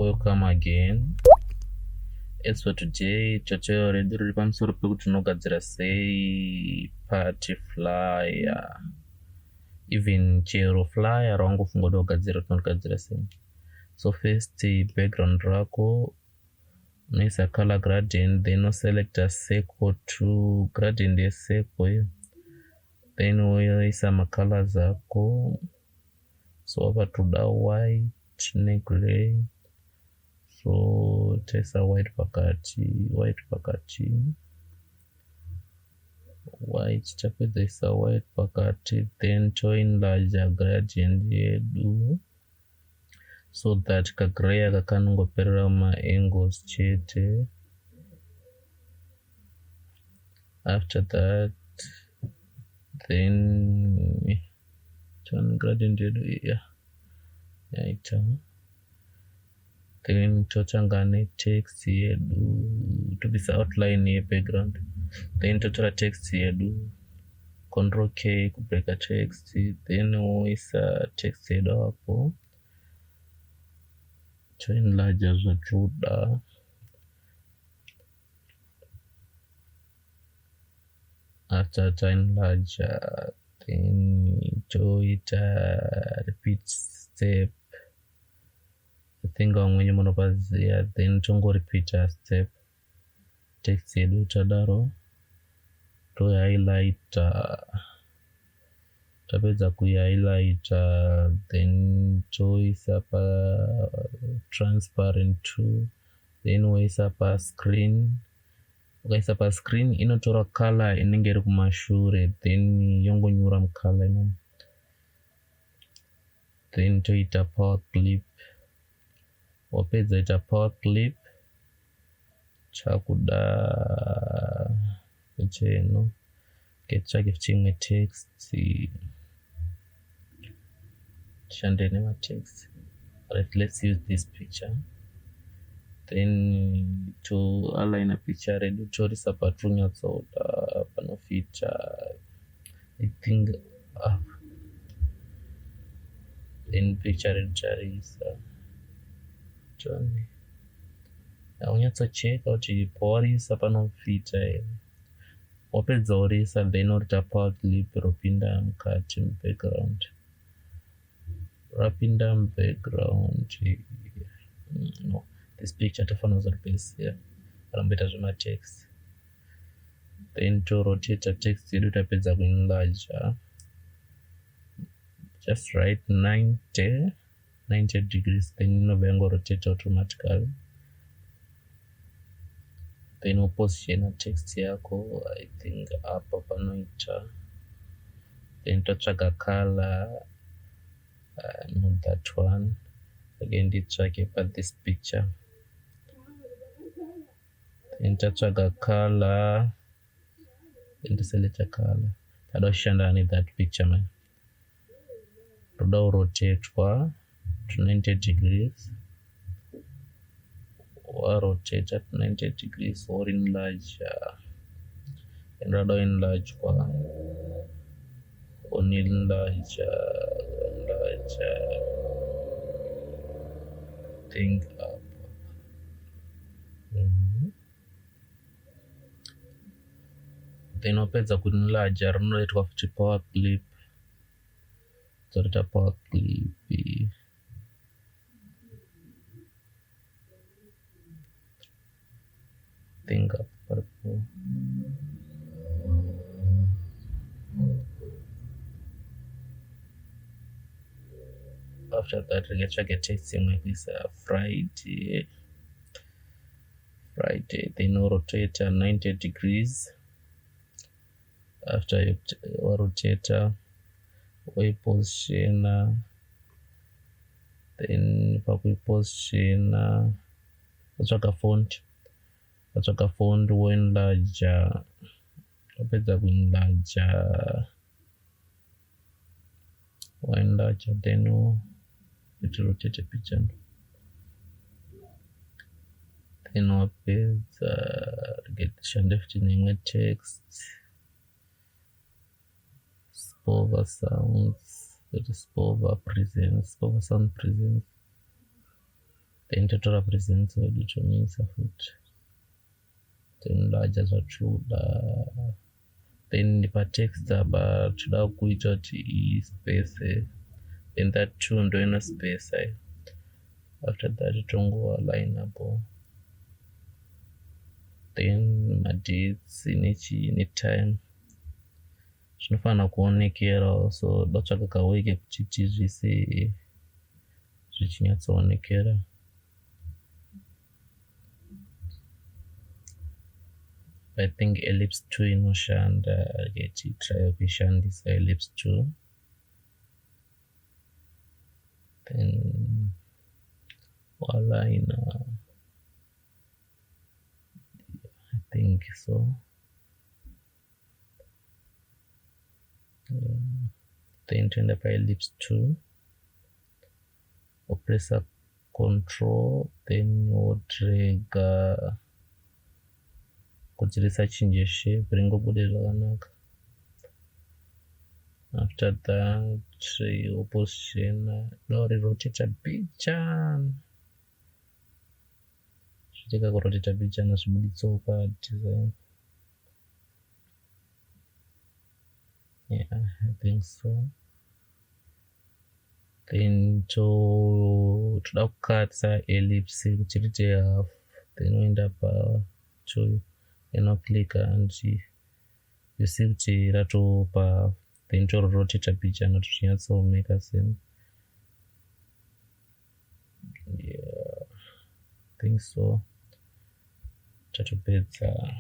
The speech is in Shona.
Welcome again. So today tutorial riri pamusoro pekuti tinogadzira sei party flyer, even chero flyer rawangofunga kuti wagadzira tinogadzira sei. So first background rako unoisa color gradient, then select a circle to gradient yecircle hiyo, then woisa macolors ako. So apa toda white negray, so tesa white pakati, white tapedza isa white pakati, then toenlarge gradient yedu so that kagray aka kanongoperera maangles chete. After that then turn gradient yedu yaita, then totanga netext yedu tobvisa outline yebackground, then totora text yedu Ctrl K kubreaka text, then woisa text yedu apo toenlarge zvatinoda. After toenlarge then toita repeat step, I think vamweni munopaziva, then tongorepeata step. Text yedu tadaro tohighlighta, tapedza kuhighlighta then toisa pa transparent 2, then woisa pa screen. Ukaisa pa screen inotora color inenge iri kumashure, then yongonyura mucolor imomo, then toita power clip. Wapedza ita power clip chakuda cheno ketsvake chimwe text, shande nematext. Alright, let's use this picture. Then to align a picture redu torisa patronyatsoda panofita, I think then picture redu tarisa toni aunyatsocheka kuti pawarisa panofita here. Wapedza worisa then orita power clip ropinda mukati mubackground, rapinda mubackground. No, this picture tofanira kuzoripesera ramboita zvematext, then torotate text yedu tapedza kuenlarge, just write 90 degrees, then inobva yangorotate automatically. Then woposition text yako, I think apa panoita, then totsvaga color, not that one again, nditsvake pa this picture, then tatsvaga color, then toselect a color. Tada kushanda ne that picture man, toda kurotatwa to 90 degrees, warotate at 90 degrees or enlarge, and rather enlarge on enlarge thing up. Then wapedza kuenlarge rinoitwa futi power clip, torita power clip thing up purple. After that riketsvake text imwe kuisa Friday, then rotate 90 degrees. After rotate position, then pakuiposition watsvaga font woenlarge, wapedza kuenlarge then rotate picture, then wapedza shande futi neimwe text, spova sounds, spova sound presence, then totora presence wedu tomisa futi, then ndaja zvachuda, then patext apa toda kuita kuti space, then that 2 ndo ina space. After that tongoa line up, then madates netime zvinofana kuonekera, so ndotsvaka kaweke kuti zvise zvichinyatsoonekera. I think ellipse 2 inoshanda, tichitry kuishandisa ellipse 2, then waline, I think so. Then toenda paellipse 2, wopressa control, then wodraga kuti risachinje shape, ringobude zvakanaka. After that opposition dorirotate bichana, zvicheka kurotate bichana zvibuditsewo padesign. Yeah, I think so. Then toda kukatsa ellipse kuti riite half, then woenda pa2 inoclicka and you see kuti ratopa, then torotate bichana kuti zvinyatsomeka sense. Yeah, I think so. Tatopedza.